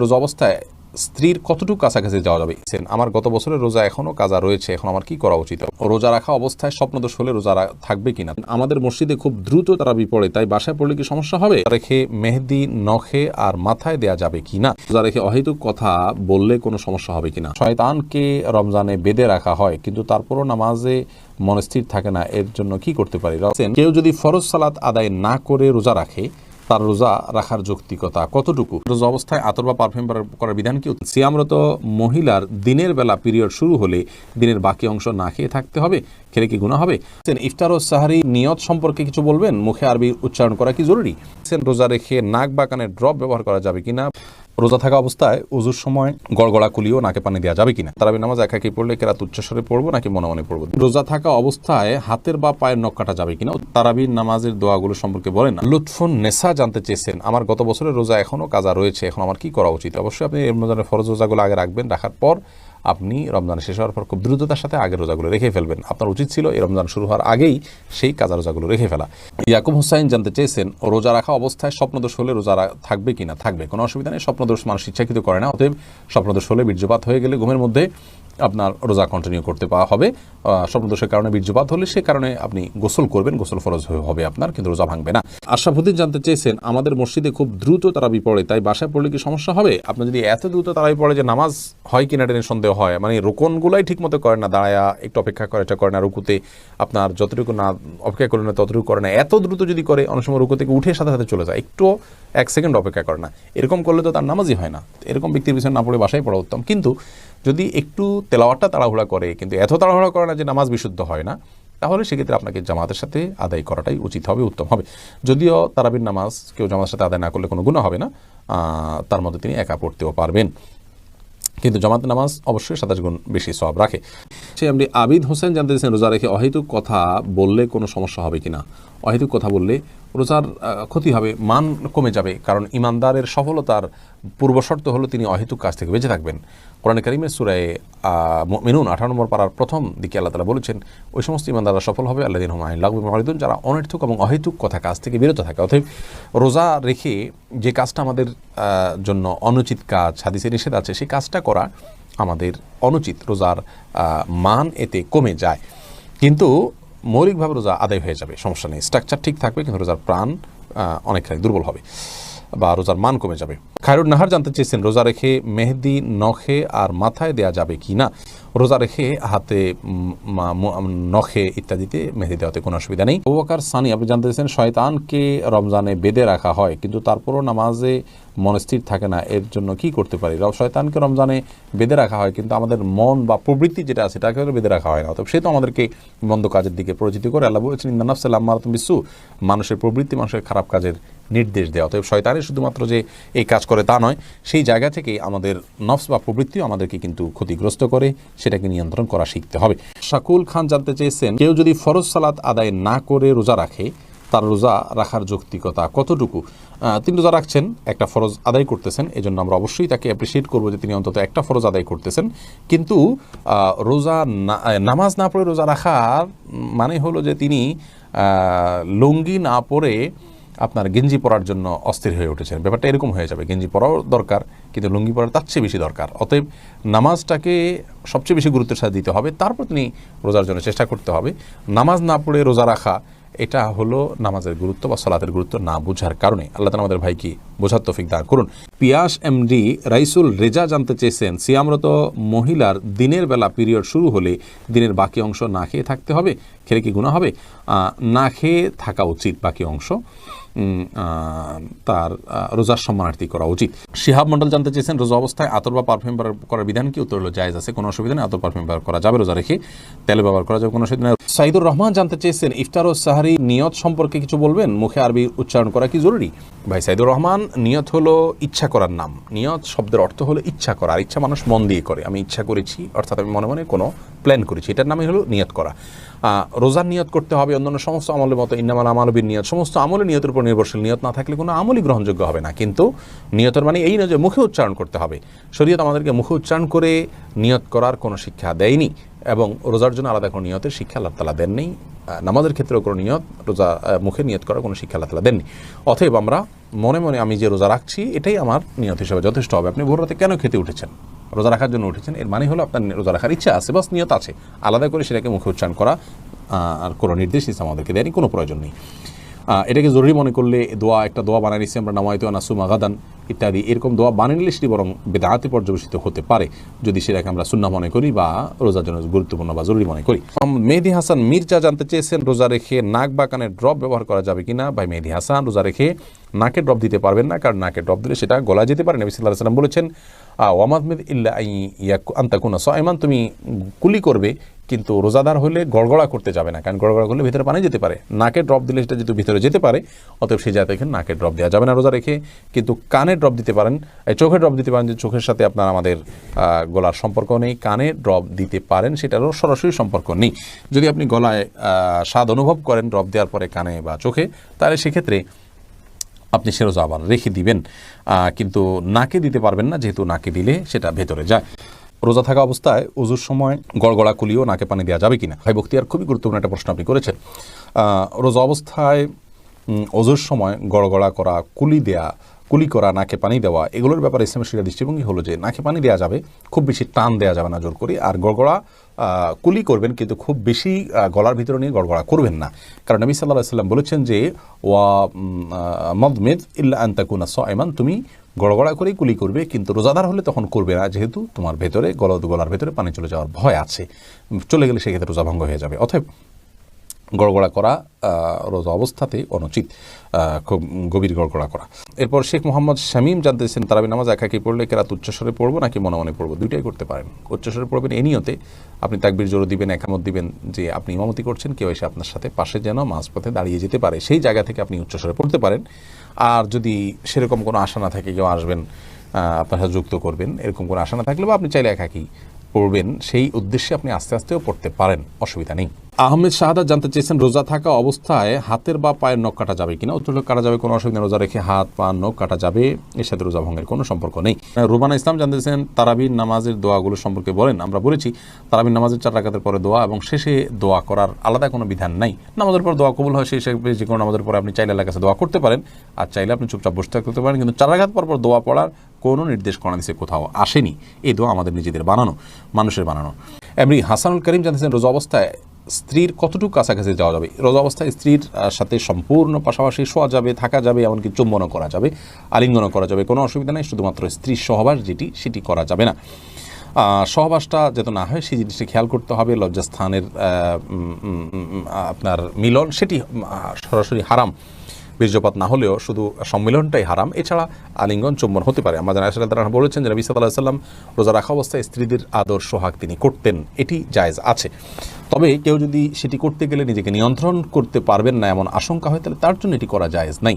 রোজা অবস্থায় স্ত্রীর কতটুকু কাছাকাছি যাওয়া যাবে? আমার গত বছরের রোজা এখনো কাজা রয়েছে, এখন আমার কি করা উচিত? রোজা রাখা অবস্থায় স্বপ্নদোষ হলে রোজা থাকবে কিনা? আমাদের মসজিদে খুব দ্রুত তারাবি পড়ে, তাই বাসায় পড়লে কি সমস্যা হবে? রেখে মেহেদি নখে আর মাথায় দেয়া যাবে কিনা? রোজা রেখে অহেতুক কথা বললে কোনো সমস্যা হবে কিনা? শয়তানকে রমজানে বেঁধে রাখা হয়, কিন্তু তারপরও নামাজে মন স্থির থাকে না, এর জন্য কি করতে পারি? কেউ যদি ফরজ সালাত আদায় না করে রোজা রাখে, তার রোজা রাখার যৌক্তিকতা কতটুকু? রোজা অবস্থায় আতর বা পারফিউম করার বিধান কি? সিয়ামরত মহিলার দিনের বেলা পিরিয়ড শুরু হলে দিনের বাকি অংশ না খেয়ে থাকতে হবে, খেলে কি গুনাহ হবে? ইফতার ও সাহারি নিয়ত সম্পর্কে কিছু বলবেন? মুখে আরবি উচ্চারণ করা কি জরুরি? রোজা রেখে নাক বা কানে ড্রপ ব্যবহার করা যাবে কিনা? রোজা থাকা অবস্থায় উজুর সময় গড়গড়া কুলিও নাকে পানি দেওয়া যাবে কিনা? তারাবি নামাজ একাকি পড়লে কেরাত উচ্চস্বরে পড়বো নাকি মনে মনে পড়বো? রোজা থাকা অবস্থায় হাতের বা পায়ের নখ কাটা যাবে কিনা? তারাবির নামাজের দোয়াগুলো সম্পর্কে বলেন। লুৎফুন নেসা জানতে চেয়েছেন, আমার গত বছরের রোজা এখনো কাজা রয়েছে, এখন আমার কি করা উচিত? অবশ্যই আপনি রমজানের ফরজ রোজাগুলো আগে রাখবেন, রাখার পর আপনি রমজান শেষ হওয়ার পর খুব দ্রুততার সাথে আগের রোজাগুলো রেখে ফেলবেন। আপনার উচিত ছিল এই রমজান শুরু হওয়ার আগেই সেই কাজা রোজাগুলো রেখে ফেলা। ইয়াকুব হুসাইন জানতে চেয়েছেন, রোজা রাখা অবস্থায় স্বপ্নদোষ হলে রোজা থাকবে কিনা? থাকবে, কোনো অসুবিধা নেই। স্বপ্নদোষ মানুষ ইচ্ছাকৃত করে না, অতএব স্বপ্নদোষ হলে বীর্যপাত হয়ে গেলে ঘুমের মধ্যে আপনার রোজা কন্টিনিউ করতে পাওয়া হবে। স্বপ্নদোষের কারণে বীর্যপাত হলে সে কারণে আপনি গোসল করবেন, গোসল ফরজ হবে আপনার, কিন্তু রোজা ভাঙবে না। আশরাফুদ্দিন জানতে চেয়েছেন, আমাদের মসজিদে খুব দ্রুত তারাবি পড়ে, তাই বাসায় পড়লে কি সমস্যা হবে? আপনার যদি এত দ্রুত তারাবি পড়ে যে নামাজ হয় কিনা টেনে সন্দেহ হয়, মানে রোকনগুলাই ঠিক মতো করে না, দাঁড়ায়া একটু অপেক্ষা করে, এটা করে না, রুকুতে আপনার যতটুকু না অপেক্ষা করে না ততটুকু করে না, এত দ্রুত যদি করে অনেক সময় রুকু থেকে উঠে সাথে সাথে চলে যায়, একটু 1 সেকেন্ড অপেক্ষা করে না, এরকম করলে তো তার নামাজই হয় না। এরকম ব্যক্তির পিছনে না পড়ে বাসায় পড়া উত্তম। কিন্তু যদি একটু তেলাওয়াতটা তাড়াহুড়া করে, কিন্তু এত তাড়াহুড়া করে না যে নামাজ বিশুদ্ধ হয় না, তাহলে সেক্ষেত্রে আপনাকে জামাতের সাথে আদায় করাটাই উচিত হবে, উত্তম হবে। যদিও তারাবির নামাজ কেউ জামাতের সাথে আদায় না করলে কোনো গুনাহ হবে না, তার মধ্যে তিনি একা পড়তেও পারবেন, কিন্তু জামাতের নামাজ অবশ্যই 27 গুণ বেশি সওয়াব রাখে। সে এমনি আবিদ হোসেন জানতে চেয়েছেন, রোজা রেখে অহেতুক কথা বললে কোনো সমস্যা হবে কিনা? অহেতুক কথা বললে রোজার ক্ষতি হবে, মান কমে যাবে, কারণ ইমানদারের সফলতার পূর্বশর্ত হলো তিনি অহেতুক কাজ থেকে বেঁচে থাকবেন। কোরআনে কারীমের সূরা মুমিনুন 18 নম্বর পারার প্রথম দিকে আল্লাহ তাআলা বলেছেন, ওই সমস্ত ইমানদাররা সফল হবে আল্লাযীনা হুম আনিল লাগবি মুরিদুন, যারা অনর্থক এবং অহেতুক কথা কাজ থেকে বিরত থাকে। অতএব রোজা রেখে যে কাজটা আমাদের জন্য অনুচিত কাজ, হাদিসে নিষেধ আছে, সেই কাজটা করা আমাদের অনুচিত, রোজার মান এতে কমে যায়, কিন্তু মৌলিকভাবে রোজা আদায় হয়ে যাবে, সমস্যা নেই, স্ট্রাকচার ঠিক থাকবে, কিন্তু রোজার প্রাণ অনেকখানি দুর্বল হবে বা রোজার মান কমে যাবে। খায়রুন নাহার জানতে চেয়েছেন, রোজা রেখে মেহেদি নখে আর মাথায় দেয়া যাবে কি না? রোজা রেখে হাতে, নখে ইত্যাদিতে মেহেদি দেওয়াতে কোনো অসুবিধা নেই। আবু বকর সানি আপনি জানতে চেয়েছেন, শয়তানকে রমজানে বেঁধে রাখা হয়, কিন্তু তারপরও নামাজে মন স্থির থাকে না, এর জন্য কি করতে পারি? শয়তানকে রমজানে বেঁধে রাখা হয়, কিন্তু আমাদের মন বা প্রবৃত্তি যেটা আছে সেটাকে বেঁধে রাখা হয় না, অতএব সে তো আমাদেরকে মন্দ কাজের দিকে পরিচিত করে। আল্লাহ বলেছেন, ইন্নান নাফসা লাম্মারাতুন বিসসু, মানুষের প্রবৃত্তি মানুষের খারাপ কাজের নির্দেশ দেওয়া। অতএব শয়তানের শুধুমাত্র যে এই কাজ করে তা নয়, সেই জায়গা থেকে আমাদের নফস বা প্রবৃত্তিও আমাদেরকে কিন্তু ক্ষতিগ্রস্ত করে, সেটাকে নিয়ন্ত্রণ করা শিখতে হবে। শাকুল খান জানতে চেয়েছেন, কেউ যদি ফরজ সালাত আদায় না করে রোজা রাখে, তার রোজা রাখার যৌক্তিকতা কতটুকু? তিনি রোজা রাখছেন, একটা ফরজ আদায় করতেছেন, এই জন্য আমরা অবশ্যই তাকে অ্যাপ্রিসিয়েট করবো যে তিনি অন্তত একটা ফরজ আদায় করতেছেন, কিন্তু রোজা নামাজ না পড়ে রোজা রাখার মানে হলো যে তিনি লুঙ্গি না পরে আপনার গেঞ্জি পরার জন্য অস্থির হয়ে উঠেছেন। ব্যাপারটা এরকম হয়ে যাবে, গেঞ্জি পরাও দরকার, কিন্তু লুঙ্গি পরার তার চেয়ে বেশি দরকার। অতএব নামাজটাকে সবচেয়ে বেশি গুরুত্বের সাথে দিতে হবে, তারপর তিনি রোজার জন্য চেষ্টা করতে হবে। নামাজ না পড়ে রোজা রাখা, এটা হলো নামাজের গুরুত্ব বা সালাতের গুরুত্ব না বোঝার কারণে। আল্লাহ তাআলা আমাদের ভাইকে বোঝার তৌফিক দান করুন। পিয়াস এমডি রাইসুল রেজা জানতে চেয়েছেন, সিয়ামরত মহিলার দিনের বেলা পিরিয়ড শুরু হলে দিনের বাকি অংশ না খেয়ে থাকতে হবে, খেলে কি গুনাহ হবে? না খেয়ে থাকা উচিত, বাকি অংশ তার রোজার সম্মানার্থী করা উচিত। শিহাব মন্ডল জানতে চেয়েছেন, রোজা অবস্থায় আতর বা পারফিউম ব্যবহার করার বিধান কি? উত্তর হলো জায়েজ আছে, কোনো অসুবিধা নেই, আতর পারফিউম ব্যবহার করা যাবে, রোজা রেখে তেল ব্যবহার করা যাবে, কোনো অসুবিধা নেই। সাইদুর রহমান জানতে চেয়েছেন, ইফতার ও সাহারি নিয়ত সম্পর্কে কিছু বলবেন? মুখে আরবি উচ্চারণ করা কি জরুরি? ভাই সাইদুর রহমান, নিয়ত হলো ইচ্ছা করার নাম। নিয়ত শব্দের অর্থ হলো ইচ্ছা করা, আর ইচ্ছা মানুষ মন দিয়ে করে। আমি ইচ্ছা করেছি, অর্থাৎ আমি মনে মনে কোনো প্ল্যান করেছি, এটার নামই হলো নিয়ত করা। রোজার নিয়ত করতে হবে অন্যান্য সমস্ত আমলের মতো, ইন্নামাল আমালু বিন্নিয়াত, সমস্ত আমলে নিয়তের উপর নির্ভরশীল। নিয়ত না থাকলে কোনো আমলই গ্রহণযোগ্য হবে না। কিন্তু নিয়তের মানে এই নয় যে মুখে উচ্চারণ করতে হবে। শরীয়ত আমাদেরকে মুখে উচ্চারণ করে নিয়ত করার কোনো শিক্ষা দেয়নি। এবং রোজার জন্য আলাদা কোনো নিয়তের শিক্ষা আল্লাহ তাআলা দেননি। নামাজের ক্ষেত্রেও কোনো নিয়ত, রোজা মুখে নিয়ত করার কোনো শিক্ষা আল্লাহ তাআলা দেননি। অতএব আমরা মনে মনে আমি যে রোজা রাখছি এটাই আমার নিয়ত হিসেবে যথেষ্ট হবে। আপনি ভোর রাতে কেন খেতে উঠেছেন? রোজা রাখার জন্য উঠেছেন, এর মানে হলো আপনার রোজা রাখার ইচ্ছা আছে, বাস নিয়ত আছে। আলাদা করে সেটাকে মুখে উচ্চারণ করা আর কোনো নির্দেশ ইসলাম আমাদেরকে দেয়নি, কোনো প্রয়োজন নেই। এটাকে জরুরি মনে করলে একটা দোয়া বানিয়ে নিচ্ছি আমরা, নামাইতু নাসুমা গাদান ইত্যাদি, এরকম দোয়া বানিয়ে নিলে সেটি বরং বেদাতে পর্যবেসিত হতে পারে যদি সেটাকে আমরা সুন্নাহ মনে করি বা রোজার জন্য গুরুত্বপূর্ণ বা জরুরি মনে করি। মেহেদি হাসান মির্জা জানতে চেয়েছেন রোজা রেখে নাক বা কানের ড্রপ ব্যবহার করা যাবে কিনা। ভাই মেহেদি হাসান, রোজা রেখে নাকে ড্রপ দিতে পারবেন না, কারণ নাকে ড্রপ দিলে সেটা গলা যেতে পারে। নবী সাল্লাল্লাহু আলাইহি ওয়াসাল্লাম বলেছেন ওয়ামাদমিদ ইল্লা আন তাকুনা সাইমান, তুমি কুলি করবে কিন্তু রোজাদার হলে গড়গড়া করতে যাবে না, কারণ গড়গড়া করলে ভিতরে পানি যেতে পারে। নাকে ড্রপ দিলে সেটা যেহেতু ভিতরে যেতে পারে, অতএব সেই জায়গায় এখানে নাকে ড্রপ দেওয়া যাবে না রোজা রেখে। কিন্তু কানে ড্রপ দিতে পারেন, চোখে ড্রপ দিতে পারেন, যে চোখের সাথে আপনার আমাদের গলার সম্পর্ক নেই, কানে ড্রপ দিতে পারেন, সেটারও সরাসরি সম্পর্ক নেই। যদি আপনি গলায় স্বাদ অনুভব করেন ড্রপ দেওয়ার পরে কানে বা চোখে, তাহলে সেক্ষেত্রে আপনি সে রোজা আবার রেখে দিবেন, কিন্তু নাকে দিতে পারবেন না, যেহেতু নাকে দিলে সেটা ভেতরে যায়। রোজা থাকা অবস্থায় ওযুর সময় গড়গড়া কুলিও নাকে পানি দেওয়া যাবে কিনা। ভাই বখতিয়ার, খুবই গুরুত্বপূর্ণ একটা প্রশ্ন আপনি করেছেন। রোজা অবস্থায় ওযুর সময় গড়গড়া করা, কুলি করা, নাকে পানি দেওয়া, এগুলোর ব্যাপারে ইসলামের শরীয়তের দৃষ্টিভঙ্গি হলো যে নাকে পানি দেওয়া যাবে, খুব বেশি টান দেওয়া যাবে না জোর করে। আর গড়গড়া কুলি করবেন, কিন্তু খুব বেশি গলার ভিতরে নিয়ে গড়গড়া করবেন না, কারণ নবী সাল্লাল্লাহু আলাইহি ওয়াসাল্লাম বলেছেন যে ওয়া মাদমিদ ইল্লা আন তাকুনা সাইমান, তুমি গড়গড়া করেই কুলি করবে, কিন্তু রোজাদার হলে তখন করবে না, যেহেতু তোমার ভেতরে গলার ভেতরে পানি চলে যাওয়ার ভয় আছে, চলে গেলে সেক্ষেত্রে রোজা ভঙ্গ হয়ে যাবে। অতএব গড়গড়া করা রোজা অবস্থাতে অনুচিত, খুব গভীর গড়গড়া করা। এরপর শেখ মোহাম্মদ শামীম জানতেছেন তারাবি নামাজ একাকি পড়লে কেরাত উচ্চস্বরে পড়বো নাকি মনে মনে পড়বো? দুইটাই করতে পারেন। উচ্চস্বরে পড়বেন এই নিয়তে, আপনি তাকবীর জোরে দিবেন, একামত দিবেন যে আপনি ইমামতি করছেন, কেউ এসে আপনার সাথে পাশে যেন মাঝপথে দাঁড়িয়ে যেতে পারে, সেই জায়গা থেকে আপনি উচ্চস্বরে পড়তে পারেন। আর যদি সেরকম কোনো আশা না থাকে, কেউ আসবেন আপনার সাথে যুক্ত করবেন, এরকম কোনো আশা না থাকলে, বা আপনি চাইলে একাকি পড়বেন, সেই উদ্দেশ্যে আপনি আস্তে আস্তেও পড়তে পারেন, অসুবিধা নেই। আহমেদ শাহাদাত জানতে চেয়েছেন রোজা থাকা অবস্থায় হাতের বা পায়ের নখ কাটা যাবে কিনা। উত্তর কাটা যাবে, কোনো অসুবিধা। রোজা রেখে হাত পা নখ কাটা যাবে, এর সাথে রোজা ভঙ্গের কোনো সম্পর্ক নেই। রুবানা ইসলাম জানতে চেয়েছেন তারাবির নামাজের দোয়াগুলো সম্পর্কে বলেন। আমরা বলেছি তারাবির নামাজের 4 রাকাতের পরে দোয়া এবং শেষে দোয়া করার আলাদা কোনো বিধান নাই। নামাজের পর দোয়া কবুল হয়, সেই হিসেবে যে কোনো নামাজের পরে আপনি চাইলে আল্লাহর কাছে দোয়া করতে পারেন, আর চাইলে আপনি চুপচাপ বসে থাকতে পারেন, কিন্তু 4 রাকাত পর দোয়া পড়ার কোনো নির্দেশ কোরআন হাদিসে কোথাও আসেনি। এই দোয়া আমাদের নিজেদের বানানো, মানুষের বানানো। এমনি হাসানুল করিম জানতেছেন রোজা অবস্থায় স্ত্রীর কতটুকু কাছাকাছি যাওয়া যাবে। রোজা অবস্থায় স্ত্রীর সাথে সম্পূর্ণ পাশাপাশি শোয়া যাবে, থাকা যাবে, এমনকি চুম্বনও করা যাবে, আলিঙ্গনও করা যাবে, কোনো অসুবিধা নেই। শুধুমাত্র স্ত্রীর সহবাস সেটি করা যাবে না। সহবাসটা যাতে না হয় সেই জিনিসটি খেয়াল করতে হবে। লজ্জাস্থানের আপনার মিলন সেটি সরাসরি হারাম, বীর্যপাত না হলেও শুধু সম্মিলনটাই হারাম। এছাড়া আলিঙ্গন চুম্বন হতে পারে। আমাদের আয়েশা রাদিয়াল্লাহু আনহা বলেছেন যে নবী সাল্লাল্লাহু আলাইহি ওয়াসাল্লাম রোজা রাখা অবস্থায় স্ত্রীদের আদর সোহাগ তিনি করতেন, এটি জায়েজ আছে। তবে কেউ যদি সেটি করতে গেলে নিজেকে নিয়ন্ত্রণ করতে পারবেন না এমন আশঙ্কা হয়, তাহলে তার জন্য এটি করা জায়েজ নাই।